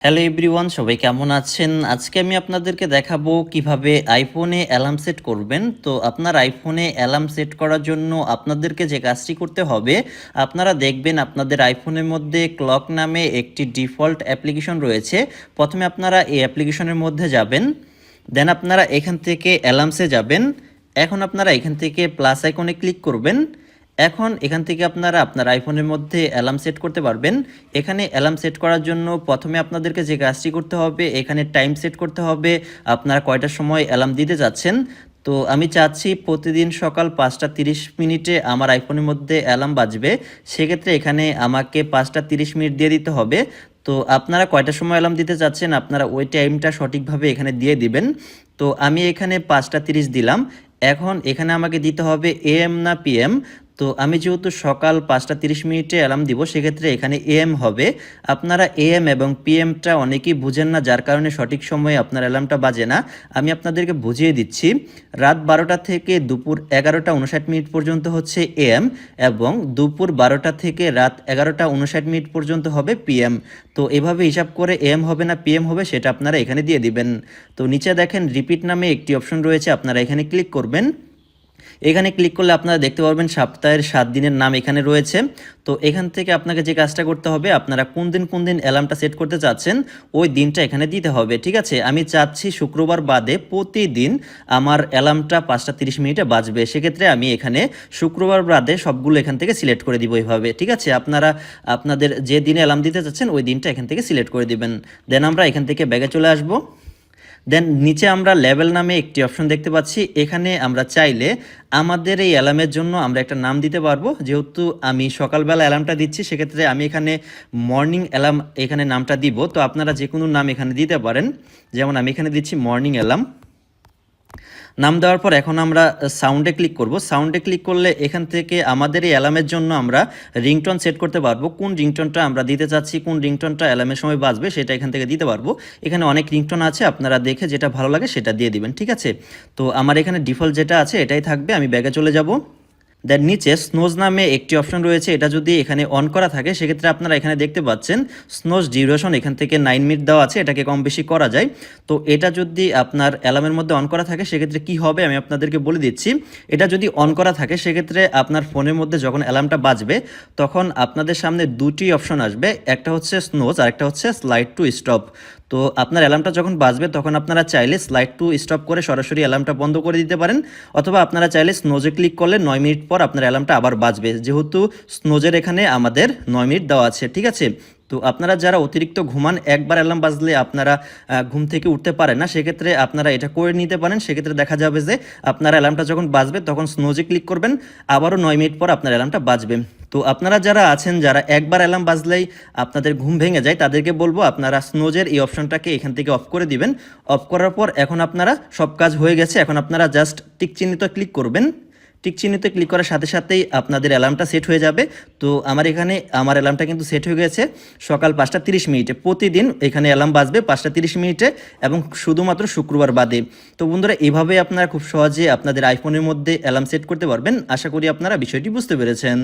Hello everyone, সবাই কেমন আছেন? আজকে আমি আপনাদেরকে দেখাবো কিভাবে আইফোনে অ্যালার্ম সেট করবেন। তো আপনার আইফোনে অ্যালার্ম সেট করার জন্য আপনাদেরকে যে কাজটি করতে হবে, আপনারা দেখবেন আপনাদের আইফোনের মধ্যে ক্লক নামে একটি ডিফল্ট অ্যাপ্লিকেশন রয়েছে। প্রথমে আপনারা এই অ্যাপ্লিকেশনের মধ্যে যাবেন, দেন আপনারা এখান থেকে অ্যালার্মসে যাবেন। এখন আপনারা এখান থেকে প্লাস আইকনে ক্লিক করবেন। এখন এখান থেকে আপনারা আপনার আইফোনের মধ্যে অ্যালার্ম সেট করতে পারবেন। এখানে অ্যালার্ম সেট করার জন্য প্রথমে আপনাদেরকে যে কাজটি করতে হবে, এখানে টাইম সেট করতে হবে আপনারা কয়টার সময় অ্যালার্ম দিতে যাচ্ছেন। তো আমি চাচ্ছি প্রতিদিন সকাল 5টা 30 মিনিটে আমার আইফোনের মধ্যে অ্যালার্ম বাজবে। সেক্ষেত্রে এখানে আমাকে 5টা 30 মিনিট দিয়ে দিতে হবে। তো আপনারা কয়টার সময় অ্যালার্ম দিতে চাচ্ছেন, আপনারা ওই টাইমটা সঠিকভাবে এখানে দিয়ে দিবেন। তো আমি এখানে 5টা 30 দিলাম। এখন এখানে আমাকে দিতে হবে এএম না পিএম। তো আমি যেহেতু সকাল 5টা 30 মিনিটে অ্যালার্ম দিব, সেক্ষেত্রে এখানে এএম হবে। আপনারা এএম এবং পিএমটা অনেকেই বুঝেন না, যার কারণে সঠিক সময়ে আপনার অ্যালার্মটা বাজে না। আমি আপনাদেরকে বুঝিয়ে দিচ্ছি। রাত 12টা থেকে দুপুর 11টা 59 মিনিট পর্যন্ত হচ্ছে এএম, এবং দুপুর 12টা থেকে রাত 11টা 59 মিনিট পর্যন্ত হবে পিএম। তো এভাবে হিসাব করে এএম হবে না পিএম হবে সেটা আপনারা এখানে দিয়ে দিবেন। তো নিচে দেখেন রিপিট নামে একটি অপশন রয়েছে, আপনারা এখানে ক্লিক করবেন। এখানে ক্লিক করলে আপনারা দেখতে পারবেন সপ্তাহের 7 দিনের নাম এখানে রয়েছে। তো এখান থেকে আপনাকে যে কাজটা করতে হবে, আপনারা কোন দিন অ্যালার্মটা সেট করতে চাচ্ছেন ওই দিনটা এখানে দিতে হবে। ঠিক আছে, আমি চাচ্ছি শুক্রবার বাদে প্রতিদিন আমার অ্যালার্মটা 5টা 30 মিনিটে বাজবে। সেক্ষেত্রে আমি এখানে শুক্রবার বাদে সবগুলো এখান থেকে সিলেক্ট করে দিব এইভাবে। ঠিক আছে, আপনারা আপনাদের যে দিনে অ্যালার্ম দিতে চাচ্ছেন ওই দিনটা এখান থেকে সিলেক্ট করে দিবেন। দেন আমরা এখান থেকে ব্যাগে চলে আসবো। দেন নিচে আমরা লেভেল নামে একটি অপশন দেখতে পাচ্ছি। এখানে আমরা চাইলে আমাদের এই অ্যালার্মের জন্য আমরা একটা নাম দিতে পারবো। যেহেতু আমি সকালবেলা অ্যালার্মটা দিচ্ছি, সেক্ষেত্রে আমি এখানে মর্নিং অ্যালার্ম এখানে নামটা দিব। তো আপনারা যে কোনো নাম এখানে দিতে পারেন, যেমন আমি এখানে দিচ্ছি মর্নিং অ্যালার্ম। নাম দেওয়ার পর এখন আমরা সাউন্ডে ক্লিক করব। সাউন্ডে ক্লিক করলে এখান থেকে আমাদের এই অ্যালার্মের জন্য আমরা রিংটোন সেট করতে পারবো। কোন রিংটোনটা আমরা দিতে চাচ্ছি, কোন রিংটোনটা অ্যালার্মের সময় বাজবে সেটা এখান থেকে দিতে পারবো। এখানে অনেক রিংটোন আছে, আপনারা দেখে যেটা ভালো লাগে সেটা দিয়ে দিবেন। ঠিক আছে, তো আমার এখানে ডিফল্ট যেটা আছে এটাই থাকবে। আমি ব্যাগে চলে যাব। দেন নিচে স্নোজ নামে একটি অপশন রয়েছে, এটা যদি এখানে অন করা থাকে সেক্ষেত্রে আপনারা এখানে দেখতে পাচ্ছেন স্নোজ ডিউরেশন এখান থেকে 9 মিনিট দেওয়া আছে, এটাকে কম বেশি করা যায়। তো এটা যদি আপনার অ্যালার্মের মধ্যে অন করা থাকে সেক্ষেত্রে কি হবে আমি আপনাদেরকে বলে দিচ্ছি। এটা যদি অন করা থাকে সেক্ষেত্রে আপনার ফোনের মধ্যে যখন অ্যালার্মটা বাজবে তখন আপনাদের সামনে দুটি অপশন আসবে, একটা হচ্ছে স্নোজ আর একটা হচ্ছে স্লাইড টু স্টপ। তো আপনার অ্যালার্মটা যখন বাজবে তখন আপনারা চাইলে স্লাইড টু স্টপ করে সরাসরি অ্যালার্মটা বন্ধ করে দিতে পারেন, অথবা আপনারা চাইলে স্নোজে ক্লিক করলে 9 মিনিট পর আপনার অ্যালার্মটা আবার বাজবে, যেহেতু স্নোজের এখানে আমাদের 9 মিনিট দেওয়া আছে। ঠিক আছে, তো আপনারা যারা অতিরিক্ত ঘুমান, একবার অ্যালার্ম বাজলে আপনারা ঘুম থেকে উঠতে পারেন না, সেক্ষেত্রে আপনারা এটা করে নিতে পারেন। সেক্ষেত্রে দেখা যাবে যে আপনার অ্যালার্মটা যখন বাজবে তখন স্নোজে ক্লিক করবেন, আবারও 9 মিনিট পর আপনার অ্যালার্মটা বাজবে। তো আপনারা যারা আছেন যারা একবার অ্যালার্ম বাজলেই আপনাদের ঘুম ভেঙে যায়, তাদেরকে বলবো আপনারা স্নোজের এই অপশনটাকে এখান থেকে অফ করে দিবেন। অফ করার পর এখন আপনারা সব কাজ হয়ে গেছে, এখন আপনারা জাস্ট টিক চিহ্নিত ক্লিক করবেন। টিক চিহ্নিতে ক্লিক করার সাথে সাথেই আপনাদের অ্যালার্মটা সেট হয়ে যাবে। তো আমার এখানে আমার অ্যালার্মটা কিন্তু সেট হয়ে গেছে সকাল 5টা 30 মিনিটে। প্রতিদিন এখানে অ্যালার্ম বাজবে 5টা 30 মিনিটে, এবং শুধুমাত্র শুক্রবার বাদে। তো বন্ধুরা, এভাবে আপনারা খুব সহজে আপনাদের আইফোনের মধ্যে অ্যালার্ম সেট করতে পারবেন। আশা করি আপনারা বিষয়টি বুঝতে পেরেছেন।